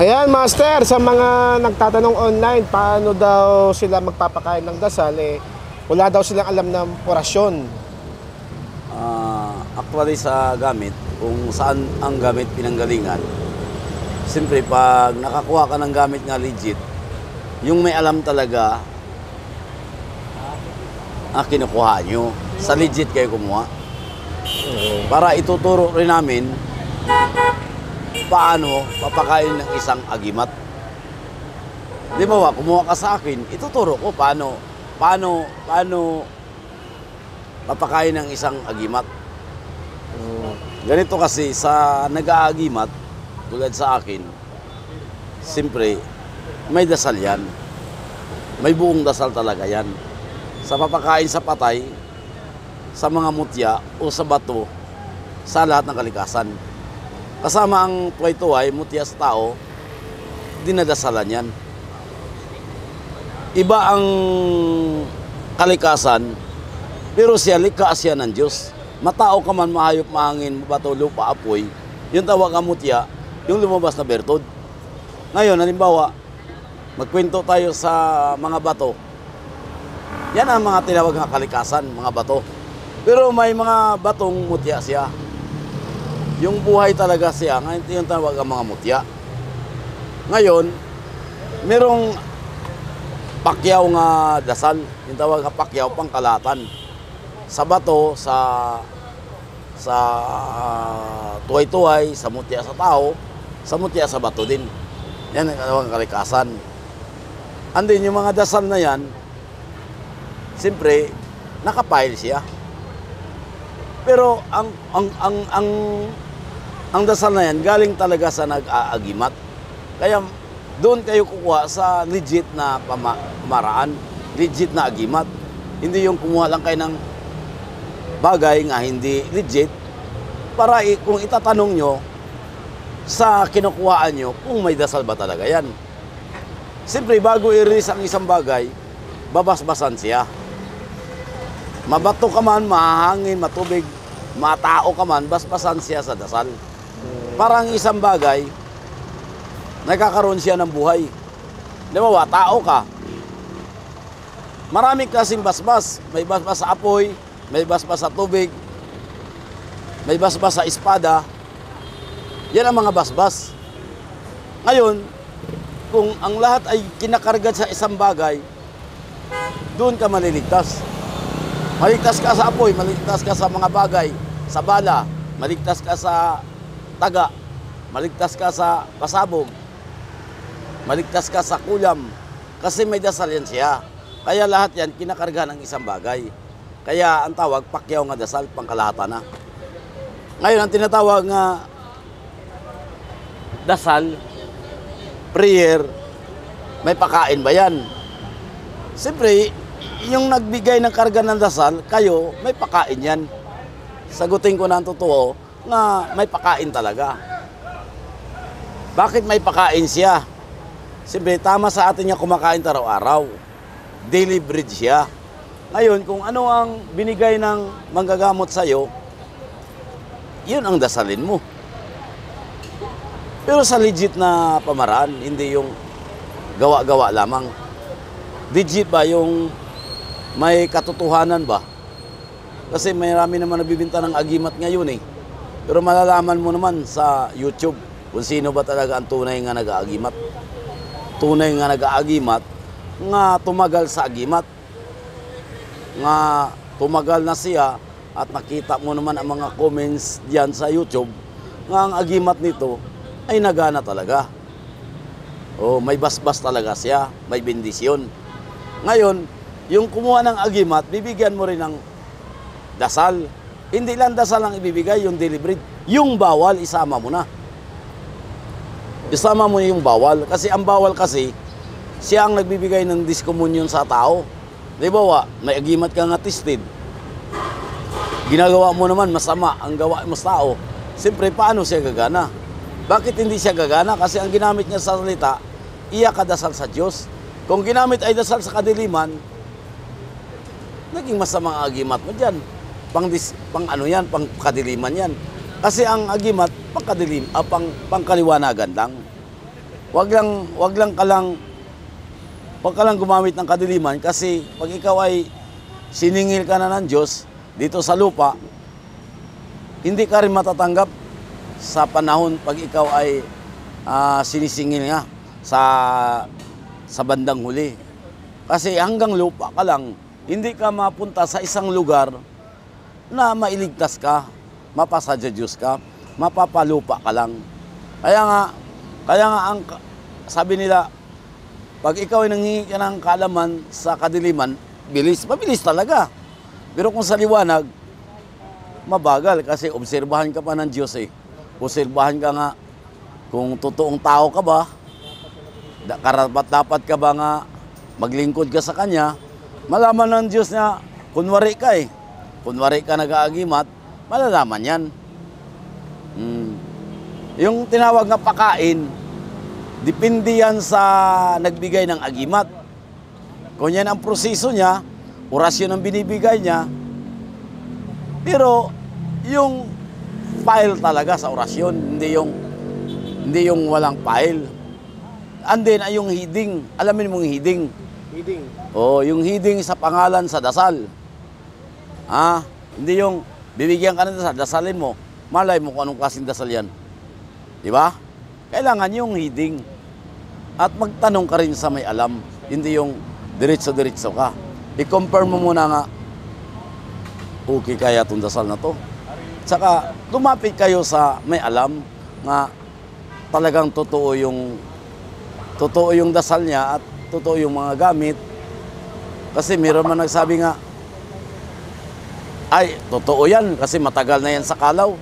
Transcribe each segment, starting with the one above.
Ayan, Master, sa mga nagtatanong online, paano daw sila magpapakain ng dasal, wala daw silang alam ng orasyon. Actually sa gamit, kung saan ang gamit pinanggalingan, siyempre pag nakakuha ka ng gamit nga legit, yung may alam talaga, kinukuha nyo. Sa legit kayo kumuha. Para ituturo rin namin paano papakain ng isang agimat. Di ba, kumuha ka sa akin, ituturo ko paano papakain ng isang agimat. Ganito kasi sa nag-aagimat, tulad sa akin, siyempre, may dasal yan. May buong dasal talaga yan. Sa papakain sa patay, sa mga mutya o sa bato, sa lahat ng kalikasan. Kasama ang tuway-tuway, mutya sa tao, dinadasalan yan. Iba ang kalikasan, pero siya likha siya ng Diyos. Matao ka man, mahayop, mahangin, bato, lupa, apoy, yung tawag ang mutya, yung lumabas na bertod. Ngayon, halimbawa, magkwento tayo sa mga bato. Yan ang mga tinawag na kalikasan, mga bato. Pero may mga batong mutya siya. Yung buhay talaga siya, ngayon yung tawag ang mga mutya. Ngayon, merong pakyaw nga dasal, yung tawag nga pakyaw, pangkalatan. Sa bato, sa tuway-tuway, sa mutya sa tao, sa mutya sa bato din. Yan ang tawag kalikasan. Andin yung mga dasal na yan, siyempre, nakapile siya. Pero ang dasal na yan, galing talaga sa nag-aagimat. Kaya doon kayo kukuha sa legit na pamaraan, legit na agimat. Hindi yung kumuha lang kayo ng bagay nga hindi legit para kung itatanong nyo sa kinukuhaan nyo kung may dasal ba talaga yan. Siyempre, bago i-release ang isang bagay, babasbasan siya. Mabato ka man, mahangin, matubig, matao ka man, basbasan siya sa dasal. Parang isang bagay, nagkakaroon siya ng buhay. Di ba, tao ka. Marami kasing basbas. May basbas sa apoy, may basbas sa tubig, may basbas sa espada. Yan ang mga basbas. Ngayon, kung ang lahat ay kinakarga sa isang bagay, doon ka maliligtas. Maligtas ka sa apoy, maligtas ka sa mga bagay, sa bala, maligtas ka sa taga, maligtas ka sa pasabog, maligtas ka sa kulam, kasi may dasal yan siya. Kaya lahat yan kinakarga ng isang bagay. Kaya ang tawag, pakyaw nga dasal, pangkalahatan na. Ngayon, ang tinatawag nga dasal, prayer, may pakain ba yan? Siyempre, yung nagbigay ng karga ng dasal, kayo, may pakain yan. Sagutin ko na ang totoo, nga may pakain talaga. Bakit may pakain siya? Siyempre, tama sa atin niya kumakain araw-araw. Daily bread siya. Ngayon, kung ano ang binigay ng manggagamot sa'yo, yun ang dasalin mo. Pero sa legit na pamaraan, hindi yung gawa-gawa lamang. Legit ba yung may katotohanan ba? Kasi marami naman nabibinta ng agimat ngayon eh. Pero malalaman mo naman sa YouTube kung sino ba talaga ang tunay nga nag-aagimat. Tunay nga nag-aagimat, nga tumagal sa agimat. Nga tumagal na siya at nakita mo naman ang mga comments diyan sa YouTube nga ang agimat nito ay nagana talaga. O may basbas talaga siya, may bendisyon. Ngayon, yung kumuha ng agimat, bibigyan mo rin ng dasal. Hindi lang dasal ang ibibigay, yung daily bread. Yung bawal, isama mo na. Isama mo yung bawal. Kasi ang bawal kasi, siya ang nagbibigay ng diskomunyon sa tao. Di ba, may agimat ka nga tested. Ginagawa mo naman masama ang gawa mo sa tao. Siyempre, paano siya gagana? Bakit hindi siya gagana? Kasi ang ginamit niya sa salita, iya kadasal sa Diyos. Kung ginamit ay dasal sa kadiliman, naging masamang agimat mo dyan. Pang ano yan, pang kadiliman yan. Kasi ang agimat, pang kaliwanagan lang. wag ka lang gumamit ng kadiliman kasi pag ikaw ay siningil ka na ng Diyos dito sa lupa, hindi ka rin matatanggap sa panahon pag ikaw ay sinisingil nga sa bandang huli. Kasi hanggang lupa ka lang, hindi ka mapunta sa isang lugar na mailigtas ka, mapasadya Diyos ka, mapapalupa ka lang. Kaya nga ang sabi nila, pag ikaw ay nanghingi ka ng kaalaman sa kadiliman, mabilis talaga. Pero kung sa liwanag, mabagal kasi obserbahan ka pa ng Diyos eh. Obserbahan ka nga kung totoong tao ka ba, karapat-dapat ka ba nga maglingkod ka sa Kanya, malaman ng Diyos na kunwari ka eh. Kunwari ka nag-aagimat, malalaman yan. Yung tinawag na pakain, depende yan sa nagbigay ng agimat. Kung yan ang proseso niya, orasyon ang binibigay niya, pero yung file talaga sa orasyon, hindi yung walang file. And then ay yung heading, alamin mong heading. Heading. Oh, yung heading sa pangalan sa dasal. Hindi yung bibigyan ka ng dasal, dasalin mo, malay mo kung anong klaseng dasal yan. Di ba? Kailangan yung heading. At magtanong ka rin sa may alam, hindi yung diretso-diretso ka. I-compare mo muna nga, okay kaya itong dasal na to. Tsaka, lumapit kayo sa may alam nga talagang totoo yung dasal niya at totoo yung mga gamit. Kasi meron man nagsabi nga, ay, totoo yan kasi matagal na yan sa kalaw.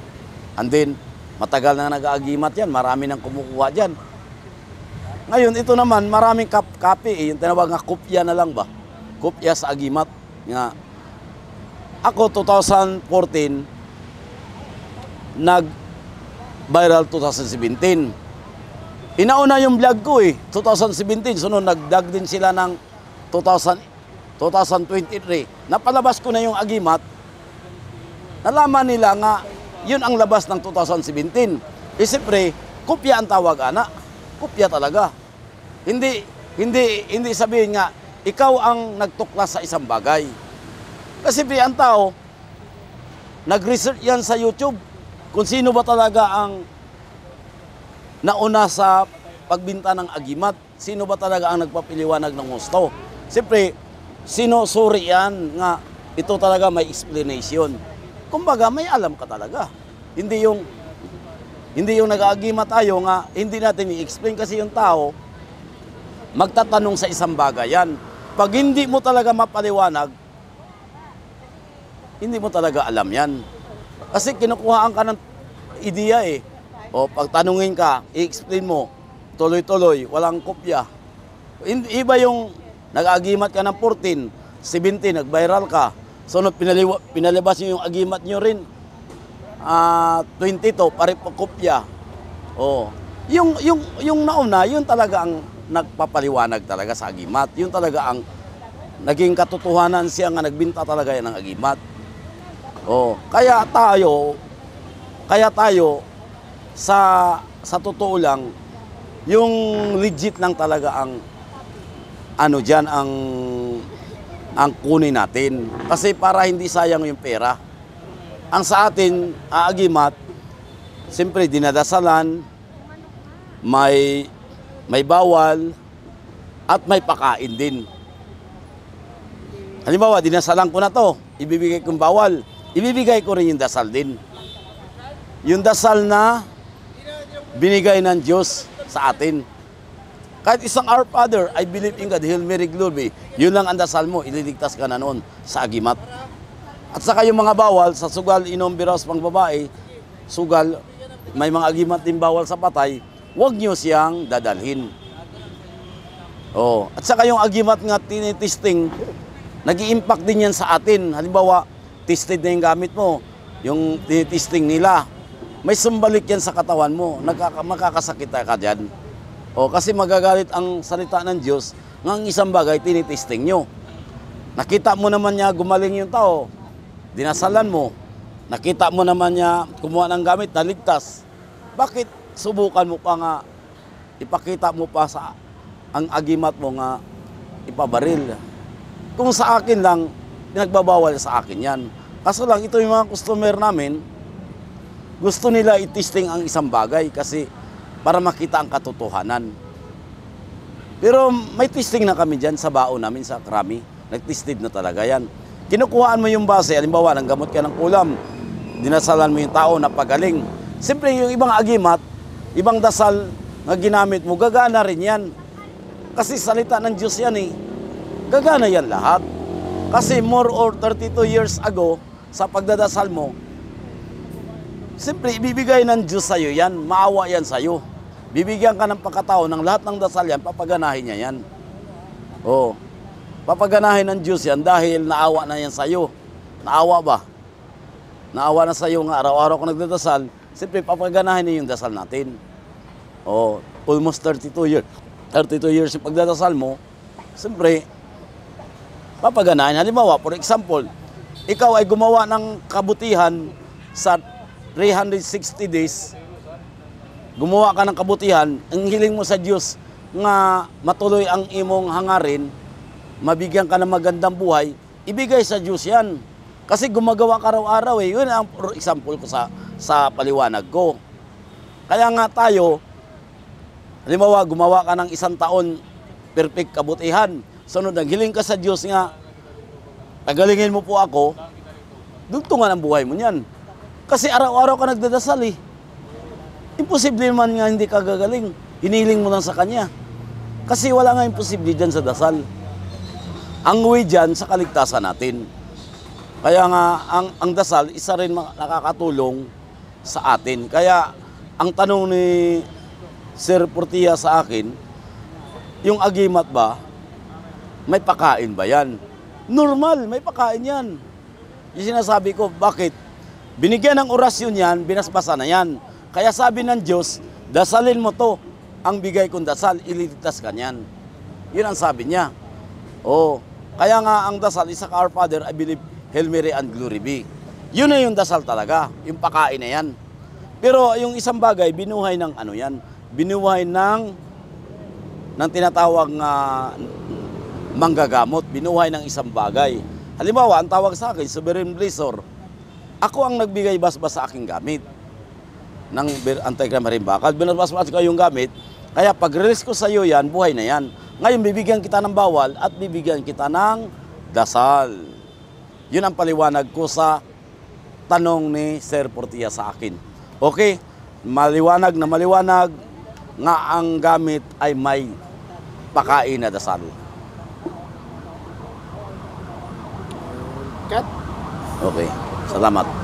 And then, matagal na nag-aagimat yan, marami nang kumukuha dyan. Ngayon, ito naman, maraming copy eh. Yung tinawag nga, kopya na lang ba? Kopya sa agimat. Nga. Ako, 2014, nag-viral 2017. Inauna yung vlog ko eh, 2017. Sunod, nag-dag din sila ng 2023. Napalabas ko na yung agimat. Nalaman nila nga, yun ang labas ng 2017. Siyempre, kopya ang tawag, anak. Kopya talaga. Hindi sabihin nga, ikaw ang nagtuklas sa isang bagay. Kasi ang tao, nag-research yan sa YouTube kung sino ba talaga ang nauna sa pagbinta ng agimat. Sino ba talaga ang nagpapiliwanag ng husto. Siyempre, sinusuri yan nga, ito talaga may explanation. Kumbaga, may alam ka talaga. Hindi yung nag-aagimat tayo nga, hindi natin i-explain kasi yung tao, magtatanong sa isang bagay yan. Pag hindi mo talaga mapaliwanag, hindi mo talaga alam yan. Kasi kinukuhaan ka ng ideya eh. O pag tanungin ka, i-explain mo, tuloy-tuloy, walang kopya. Iba yung nag-aagimat ka ng 14, 17, nag-viral ka. Sunod, pinalabas nyo yung agimat nyo rin. 22, pare po kopya. Oh. Yung nauna, yun talaga ang nagpapaliwanag talaga sa agimat. Yun talaga ang naging katotohanan siya nga nagbinta talaga yan ng agimat. Oh, kaya tayo sa totoo lang, yung legit lang talaga ang diyan ang kunin natin. Kasi para hindi sayang yung pera. Ang sa atin, aagimat, siyempre dinadasalan, may bawal, at may pakain din. Halimbawa, dinasalan ko na to, ibibigay kong bawal, ibibigay ko rin yung dasal din. Yung dasal na binigay ng Diyos sa atin. Kahit isang Our Father, I believe in God, Hail Mary, glory, yun lang ang dasal mo, ililigtas ka na noon sa agimat. At saka yung mga bawal, sa sugal, inom, biros, pang babae, sugal, may mga agimat din bawal sa patay, huwag nyo siyang dadalhin. Oh. At saka yung agimat nga tinitesting, nag-i-impact din yan sa atin. Halimbawa, tested na yung gamit mo, yung tinitesting nila, may sumbalik yan sa katawan mo, makakasakit ka dyan. Oh, kasi magagalit ang salita ng Diyos, ng isang bagay, tinitesting nyo. Nakita mo naman niya gumaling yung tao, dinasalan mo, nakita mo naman niya kumuha ng gamit, naligtas. Bakit subukan mo pa nga ipakita mo pa sa ang agimat mo nga ipabaril. Kung sa akin lang, pinagbabawal sa akin yan. Kaso lang, ito yung mga customer namin, gusto nila i-testing ang isang bagay kasi para makita ang katotohanan. Pero may testing na kami dyan sa baon namin sa Krami. Nag-tested na talaga yan. Kinukuhaan mo yung base, halimbawa, nang gamot ka ng ulam, dinasalan mo yung tao na pagaling. Siyempre, yung ibang agimat, ibang dasal na ginamit mo, gagana rin yan. Kasi salita ng Diyos yan eh. Gagana yan lahat. Kasi more or 32 years ago, sa pagdadasal mo, siyempre, ibibigay ng Diyos sa'yo yan, maawa yan sa'yo. Bibigyan ka ng pagkatao ng lahat ng dasal yan, papaganahin niya yan. Oo. Papaganahin ng Diyos yan dahil naawa na yan sa'yo. Naawa ba? Naawa na sa'yo nga araw-araw ko nagdadasal, siyempre papaganahin niya yung dasal natin. Oo. Almost 32 years. 32 years yung pagdadasal mo, siyempre, papaganahin. Halimbawa, for example, ikaw ay gumawa ng kabutihan sa 360 days, gumawa ka ng kabutihan, ang hiling mo sa Diyos nga matuloy ang imong hangarin, mabigyan ka ng magandang buhay, ibigay sa Diyos yan. Kasi gumagawa ka araw-araw eh. Yun ang example ko sa paliwanag ko. Kaya nga tayo, halimbawa, gumawa ka ng 1 taon, perfect kabutihan. Sunod, naghiling ka sa Diyos nga, tagalingin mo po ako, dugtungan ang buhay mo niyan. Kasi araw-araw ka nagdadasal eh. Imposible man nga hindi ka gagaling. Hiniling mo lang sa Kanya. Kasi wala nga imposible dyan sa dasal. Ang way dyan sa kaligtasan natin. Kaya nga, ang dasal, isa rin nakakatulong sa atin. Kaya, ang tanong ni Sir Portia sa akin, yung agimat ba, may pakain ba yan? Normal, may pakain yan. Yung sinasabi ko, bakit? Binigyan ng orasyon yan, binasbasa na yan. Kaya sabi ng Diyos, dasalin mo to, ang bigay kong dasal, ililigtas ka niyan. Yun ang sabi niya. Oh, kaya nga ang dasal, isa ka Our Father, I believe, Hail Mary and Glory be. Yun na yung dasal talaga, yung pakain na yan. Pero yung isang bagay, binuhay ng ano yan, binuhay ng tinatawag nga manggagamot, binuhay ng isang bagay. Halimbawa, ang tawag sa akin, Sovereign Blessor, ako ang nagbigay basbas sa aking gamit ng anti-crime bakal. Binabasbas ko yung gamit, kaya pag-release ko sa iyo yan, buhay na yan. Ngayon, bibigyan kita ng bawal at bibigyan kita ng dasal. Yun ang paliwanag ko sa tanong ni Sir Portia sa akin. Okay, maliwanag na maliwanag nga ang gamit ay may pakain na dasal. Kat? Okay, salamat.